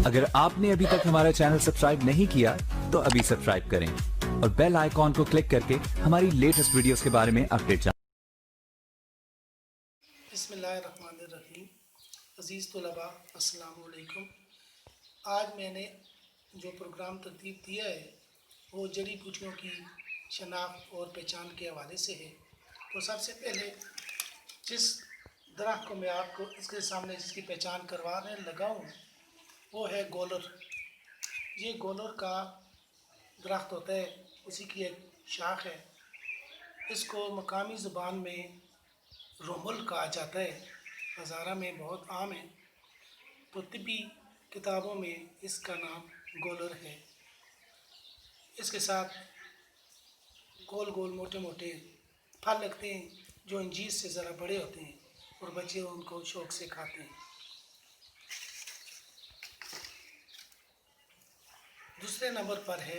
अगर आपने अभी तक हमारा चैनल सब्सक्राइब नहीं किया तो अभी सब्सक्राइब करें और बेल आइकॉन को क्लिक करके हमारी लेटेस्ट वीडियोस के बारे में अपडेट जानें। बिस्मिल्लाहिर्रहमानिर्रहीम। अज़ीज़ तलबा अस्सलामु अलैकुम। आज मैंने जो प्रोग्राम तरतीब दिया है वो जड़ी बूटियों की शनाख्त और पहचान के हवाले से है। तो सबसे पहले जिस दरख्त को मैं आपको इसके सामने जिसकी पहचान करवाने लगा हूँ वो है गोलर। ये गोलर का दरख्त होता है, उसी की एक शाख है। इसको मकामी ज़ुबान में रोमुल कहा जाता है, हज़ारा में बहुत आम है। तो तिब्बी किताबों में इसका नाम गोलर है। इसके साथ गोल गोल मोटे मोटे फल लगते हैं जो अंजीर से ज़रा बड़े होते हैं और बच्चे उनको शौक़ से खाते हैं। दूसरे नंबर पर है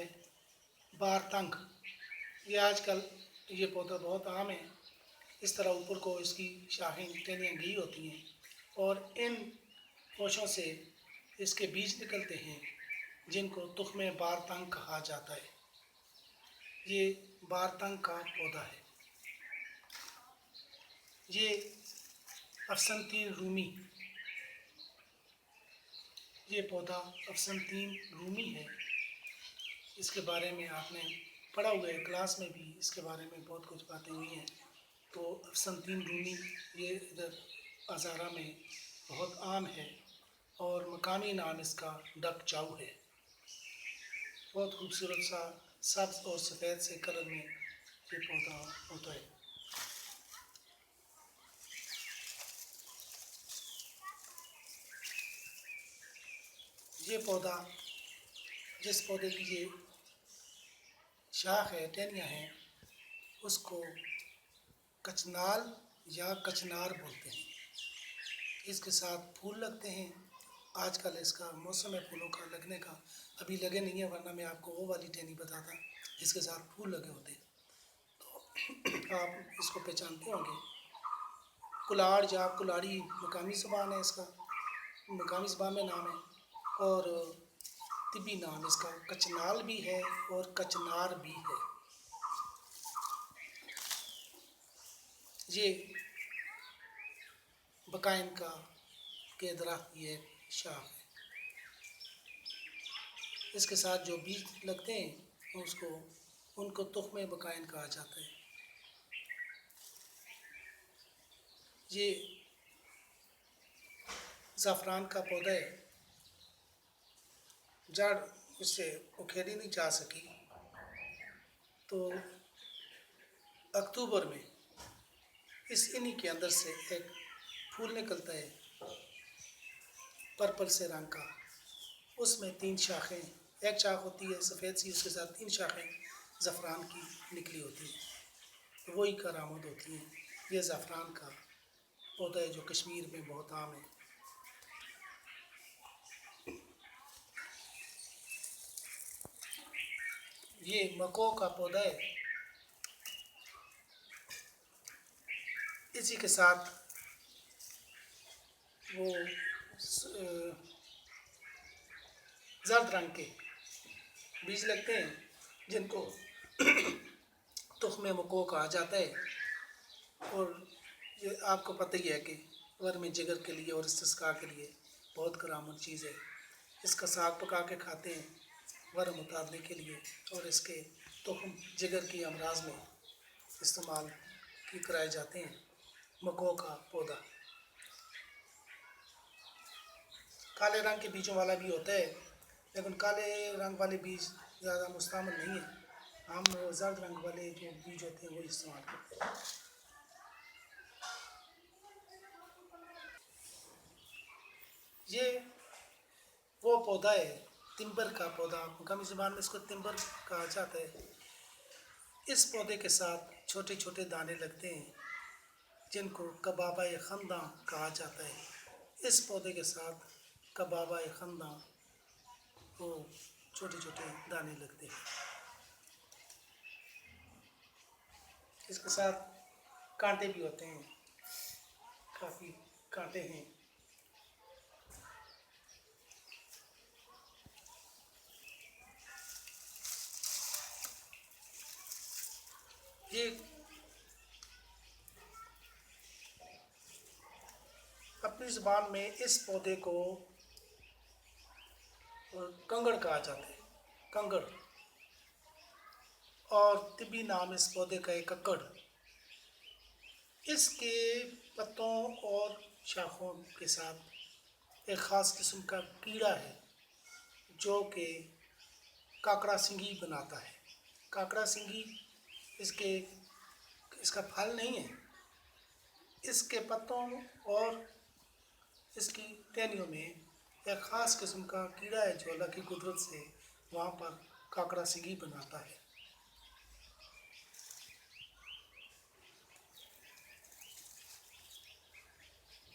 बारतंग। ये आजकल ये पौधा बहुत आम है। इस तरह ऊपर को इसकी शाखें टहनियाँ गई होती हैं और इन पोशों से इसके बीज निकलते हैं जिनको तुख्मे बारतंग कहा जाता है। ये बारतंग का पौधा है। ये अफसनतीन रूमी, ये पौधा अफसनतीन रूमी है। इसके बारे में आपने पढ़ा हुआ है, क्लास में भी इसके बारे में बहुत कुछ बातें हुई हैं। तो अफसनतीन रूमी ये इधर हज़ारा में बहुत आम है और मकामी नाम इसका डक चाऊ है। बहुत खूबसूरत सा सब्ज़ और सफ़ेद से कलर में ये पौधा होता है। ये पौधा, जिस पौधे की ये शाख है, टहनियाँ हैं, उसको कचनाल या कचनार बोलते हैं। इसके साथ फूल लगते हैं। आजकल इसका मौसम है फूलों का लगने का, अभी लगे नहीं है, वरना मैं आपको वो वाली टहनी बताता जिसके साथ फूल लगे होते। तो आप इसको पहचानते होंगे। कुलाड़ या कुलाड़ी मकामी ज़बान है इसका, मकामी ज़बान में नाम है। और तिब्बी नाम इसका कचनाल भी है और कचनार भी है। ये बकाइन का के दरख्त की एक शाख है। इसके साथ जो बीज लगते हैं उनको तुख्मे बकाइन कहा जाता है। ये ज़ाफ़रान का पौधा है। जड़ इससे उखेड़ी नहीं जा सकी तो अक्टूबर में इन्हीं के अंदर से एक फूल निकलता है पर्पल से रंग का। उसमें 3 शाखें, एक शाख होती है सफ़ेद सी, उसके साथ 3 शाखें ज़ाफ़रान की निकली होती हैं, वही करामत होती हैं। ये ज़ाफ़रान का पौधा है जो कश्मीर में बहुत आम है। ये मको का पौधा है। इसी के साथ वो ज़र्द रंग के बीज लगते हैं जिनको तुख्मे मको कहा जाता है। और ये आपको पता ही है कि वर में जिगर के लिए और इस्तिस्का के लिए बहुत करामत चीज़ है। इसका साग पका के खाते हैं वर मुतादले के लिए, और इसके तुख्म जिगर की अमराज में इस्तेमाल कराए जाते हैं। मको का पौधा काले रंग के बीजों वाला भी होता है, लेकिन काले रंग वाले बीज ज़्यादा मुस्तमल नहीं है। हम ज़र्द रंग वाले जो बीज होते हैं वो इस्तेमाल करते हैं। ये वो पौधा है तिम्बर का पौधा, मकामी ज़बान में इसको तिम्बर कहा जाता है। इस पौधे के साथ छोटे छोटे दाने लगते हैं जिनको कबाबा खंदा कहा जाता है। इस पौधे के साथ कबाबा खंदा वो छोटे छोटे दाने लगते हैं। इसके साथ कांटे भी होते हैं, काफ़ी कांटे हैं। یہ اپنی زبان میں اس پودے کو کنگڑ کہا جاتا ہے، کنگڑ، اور طبی نام اس پودے کا ہے ککڑ۔ اس کے پتوں اور شاخوں کے ساتھ ایک خاص قسم کا کیڑا ہے جو کہ کاکڑا سنگھی بناتا ہے۔ کاکڑا سنگھی اس کا پھل نہیں ہے، اس کے پتوں اور اس کی ٹہنیوں میں ایک خاص قسم کا کیڑا ہے جو اللہ کی قدرت سے وہاں پر کاکڑا سنگھی بناتا ہے۔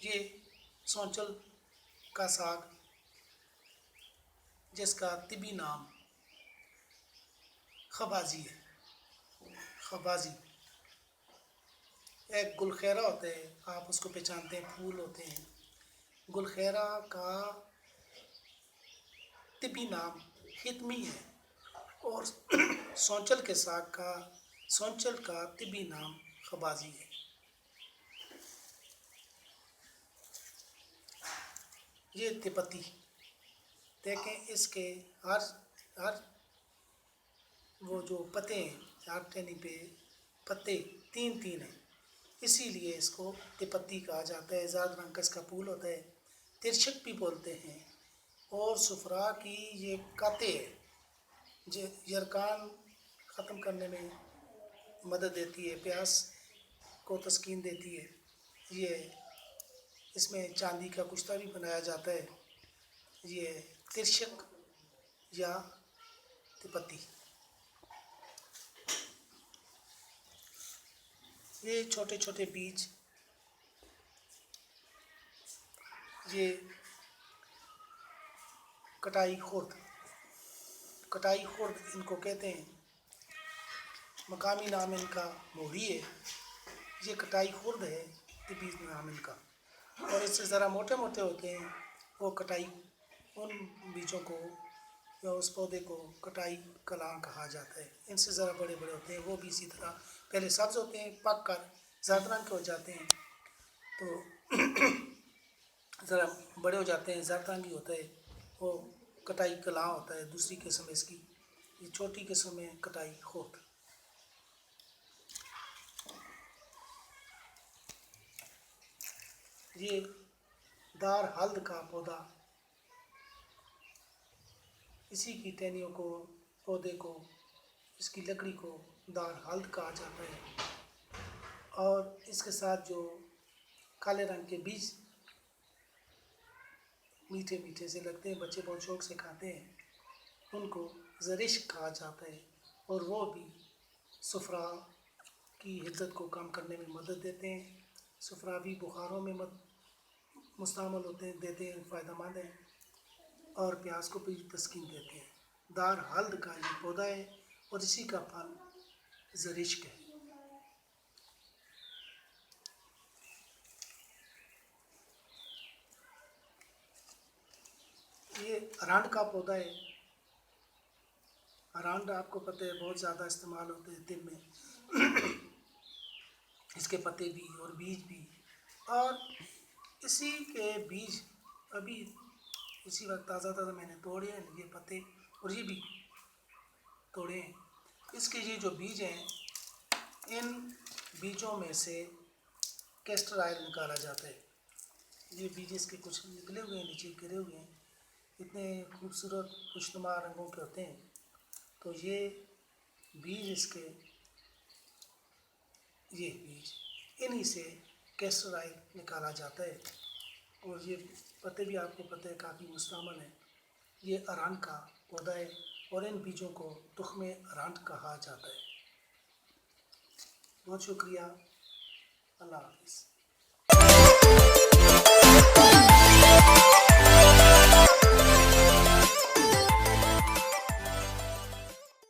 یہ سونچل کا ساگ جس کا طبی نام خبازی ہے، خبازی ایک گل خیرہ ہوتا ہے، آپ اس کو پہچانتے ہیں، پھول ہوتے ہیں۔ گل خیرہ کا طبی نام حتمی ہے اور سونچل کے ساگ کا، سونچل کا طبی نام خبازی ہے۔ یہ تپتی دیکھیں، اس کے ہر وہ جو پتے ہیں، ہر ٹہنی پہ پتے تین ہیں، اسی لیے اس کو تپتی کہا جاتا ہے۔ زرد رنگ کا اس کا پھول ہوتا ہے، ترشک بھی بولتے ہیں، اور سفرا کی یہ کاتے ہے، یرکان ختم کرنے میں مدد دیتی ہے، پیاس کو تسکین دیتی ہے۔ یہ اس میں چاندی کا کشتہ بھی بنایا جاتا ہے۔ یہ ترشک یا تپتی، یہ چھوٹے چھوٹے بیج، یہ کٹائی خرد ان کو کہتے ہیں، مقامی نام ان کا موری ہے۔ یہ کٹائی خرد ہے طبی نام ان کا، اور اس سے ذرا موٹے ہوتے ہیں، وہ کٹائی، ان بیجوں کو یا اس پودے کو کٹائی کلاں کہا جاتا ہے۔ ان سے ذرا بڑے ہوتے ہیں، وہ بھی اسی طرح پہلے سبز ہوتے ہیں، پک کر زرد رنگ کے ہو جاتے ہیں، تو ذرا بڑے ہو جاتے ہیں، زرد رنگ ہی ہوتا ہے، وہ کٹائی کلاں ہوتا ہے۔ دوسری قسم اس کی، یہ چھوٹی قسم ہے کٹائی خرد۔ یہ دار ہلد کا پودا، اسی کی ٹہنیوں کو، پودے کو، اس کی لکڑی کو دار ہلد کہا جاتا ہے، اور اس کے ساتھ جو کالے رنگ کے بیج میٹھے سے لگتے ہیں، بچے بہت شوق سے کھاتے ہیں، ان کو زرشک کہا جاتا ہے، اور وہ بھی سفرا کی حدت کو کم کرنے میں مدد دیتے ہیں۔ سفرا بھی بخاروں میں مستعمل دیتے ہیں، فائدہ مند ہیں، اور پیاس کو بھی تسکین دیتے ہیں۔ دار ہلد کا یہ پودا ہے اور اسی کا پھل زرشک ہے۔ یہ ارانڈ کا پودا ہے۔ ارانڈ آپ کو پتہ ہے بہت زیادہ استعمال ہوتے ہیں طب میں، اس کے پتے بھی اور بیج بھی، اور اسی کے بیج ابھی اسی وقت تازہ میں نے توڑے ہیں، یہ پتے اور یہ بھی توڑے ہیں۔ اس کے یہ جو بیج ہیں، ان بیجوں میں سے کیسٹر آئل نکالا جاتا ہے۔ یہ بیج اس کے کچھ نکلے ہوئے ہیں، نیچے گرے ہوئے ہیں، اتنے خوبصورت خوشنما رنگوں کے ہوتے ہیں، تو یہ بیج اس کے، یہ بیج انہی سے کیسٹر آئل نکالا جاتا ہے، اور یہ پتے بھی آپ کو پتہ ہے کافی مستعمل ہیں۔ یہ ارانڈ کا پودا ہے اور ان بیجوں کو تخم ارانڈ کہا جاتا ہے۔ بہت شکریہ، اللہ حافظ۔